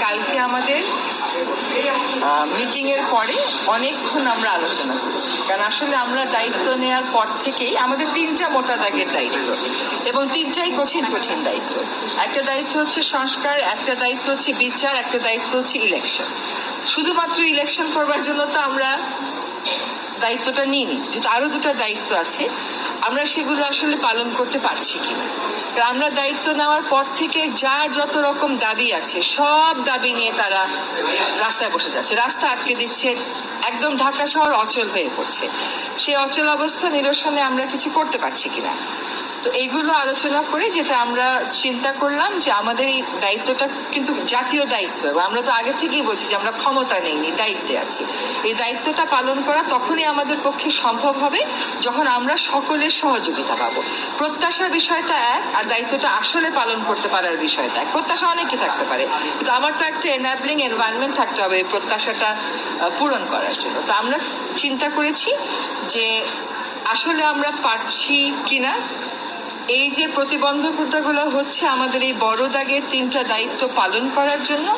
কালকে আমাদের মিটিংয়ের পরে অনেকক্ষণ আমরা আলোচনা করেছি, কারণ আসলে আমরা দায়িত্ব নেওয়ার পর থেকেই আমাদের 3টা মোটা দাগের দায়িত্ব, এবং 3টাই কঠিন কঠিন দায়িত্ব। একটা দায়িত্ব হচ্ছে সংস্কার, একটা দায়িত্ব হচ্ছে বিচার, একটা দায়িত্ব হচ্ছে ইলেকশন। শুধুমাত্র ইলেকশন করবার জন্য তো আমরা দায়িত্বটা নিইনি, যেহেতু আরো 2টা দায়িত্ব আছে, আমরা সেগুলো আসলে পালন করতে পারছি কিনা। আমরা দায়িত্ব নেওয়ার পর থেকে যার যত রকম দাবি আছে সব দাবি নিয়ে তারা রাস্তায় বসে যাচ্ছে, রাস্তা আটকে দিচ্ছে, একদম ঢাকা শহর অচল হয়ে পড়ছে। সেই অচল অবস্থা নিরসনে আমরা কিছু করতে পারছি কিনা। তো এইগুলো আলোচনা করে যেটা আমরা চিন্তা করলাম যে আমাদের এই দায়িত্বটা কিন্তু জাতীয় দায়িত্ব, এবং আমরা তো আগে থেকেই বলছি যে আমরা ক্ষমতা নেইনি, দায়িত্বে আছি। এই দায়িত্বটা পালন করা তখনই আমাদের পক্ষে সম্ভব হবে যখন আমরা সকলের সহযোগিতা পাবো। প্রত্যাশার বিষয়টা এক, আর দায়িত্বটা আসলে পালন করতে পারার বিষয়টা এক। প্রত্যাশা অনেকই থাকতে পারে, কিন্তু আমার তো একটা এনাবলিং এনভায়রনমেন্ট থাকতে হবে এই প্রত্যাশাটা পূরণ করার জন্য। তো আমরা চিন্তা করেছি যে আসলে আমরা পারছি কিনা। এই যে প্রতিবন্ধকতাগুলো হচ্ছে আমাদের এই বড় দাগের 3টা দায়িত্ব পালন করার জন্য,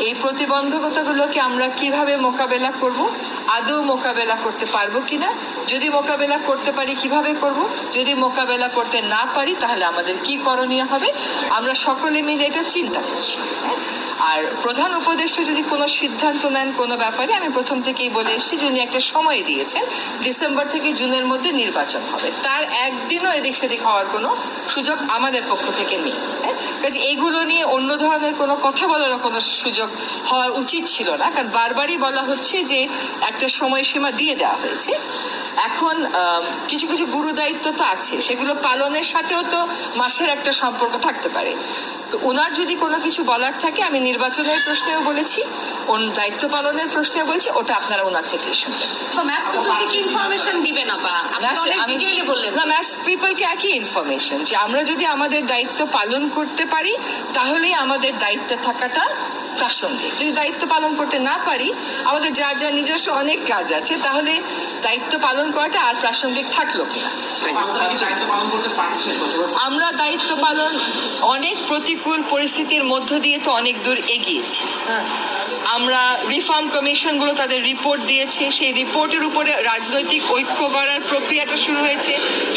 এই প্রতিবন্ধকতাগুলোকে আমরা কিভাবে মোকাবেলা করব, আদৌ মোকাবেলা করতে পারবো কিনা, যদি মোকাবেলা করতে পারি কিভাবে করব, যদি মোকাবেলা করতে না পারি তাহলে আমাদের কি করণীয় হবে, আমরা সকলে মিলে এটা চিন্তা করছি। আর প্রধান উপদেষ্টা যদি কোনো সিদ্ধান্ত নেন কোনো ব্যাপারে, আমি প্রথম থেকেই বলে এসেছি যে উনি একটা সময় দিয়েছেন, ডিসেম্বর থেকে জুনের মধ্যে নির্বাচন হবে, তার একদিনও এদিক সেদিক হওয়ার কোনো সুযোগ আমাদের পক্ষ থেকে নেই। কাজে এগুলো নিয়ে অন্য ধরনের কোনো কথা বলারও কোনো সুযোগ হওয়া উচিত ছিল না, কারণ বারবারই বলা হচ্ছে যে একটা সময়সীমা দিয়ে দেওয়া হয়েছে। এখন কিছু কিছু গুরু দায়িত্ব তো আছে, সেগুলো পালনের সাথেও তো মাসের একটা সম্পর্ক থাকতে পারে। তো ওনার যদি কোনো কিছু বলার থাকে, আমি নির্বাচনের প্রশ্নেও বলেছি, দায়িত্ব পালনের প্রশ্নেও বলেছি, ওটা আপনারা ওনার থেকেই শুনবেন। তো ম্যাস পিপলকে কি ইনফরমেশন দিবেন আপা? আপনি ডিটেইলে বললেন না, ম্যাস পিপলকে একই ইনফরমেশন যে আমরা যদি আমাদের দায়িত্ব পালন করতে পারি তাহলেই আমাদের দায়িত্বে থাকাটা প্রাসঙ্গিক। যদি দায়িত্ব পালন করতে না পারি, আমাদের যার যার নিজস্ব অনেক কাজ আছে, তাহলে দায়িত্ব পালন করাটা আর প্রাসঙ্গিক থাকলো কিনা। আমরা দায়িত্ব পালন অনেক প্রতিকূল পরিস্থিতির মধ্য দিয়ে তো অনেক দূর এগিয়েছি। আমরা রিফর্ম কমিশনগুলো তাদের রিপোর্ট দিয়েছে, সেই রিপোর্টের উপরে রাজনৈতিক ঐক্য গড়ার প্রক্রিয়াটা শুরু হয়েছে,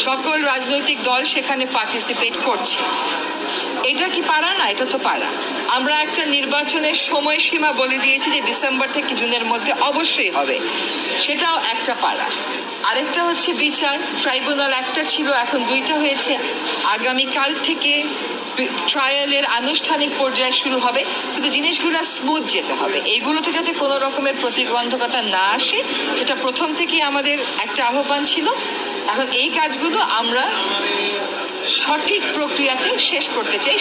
সকল রাজনৈতিক দল সেখানে পার্টিসিপেট করছে। এটা কি পারা না? এটা তো পারা। আমরা একটা নির্বাচনের সময়সীমা বলে দিয়েছি যে ডিসেম্বর থেকে জুনের মধ্যে অবশ্যই হবে, সেটাও একটা পারা। আরেকটা হচ্ছে বিচার ট্রাইব্যুনাল, একটা ছিল এখন 2টা হয়েছে, আগামীকাল থেকে ট্রায়ালের আনুষ্ঠানিক পর্যায়ে শুরু হবে, কিন্তু জিনিসগুলো স্মুথ যেতে হবে, এইগুলোতে যাতে কোনো রকমের প্রতিবন্ধকতা না আসে, সেটা প্রথম থেকেই আমাদের একটা আহ্বান ছিল। এখন এই কাজগুলো আমরা সঠিক প্রক্রিয়াতে শেষ করতে চাই।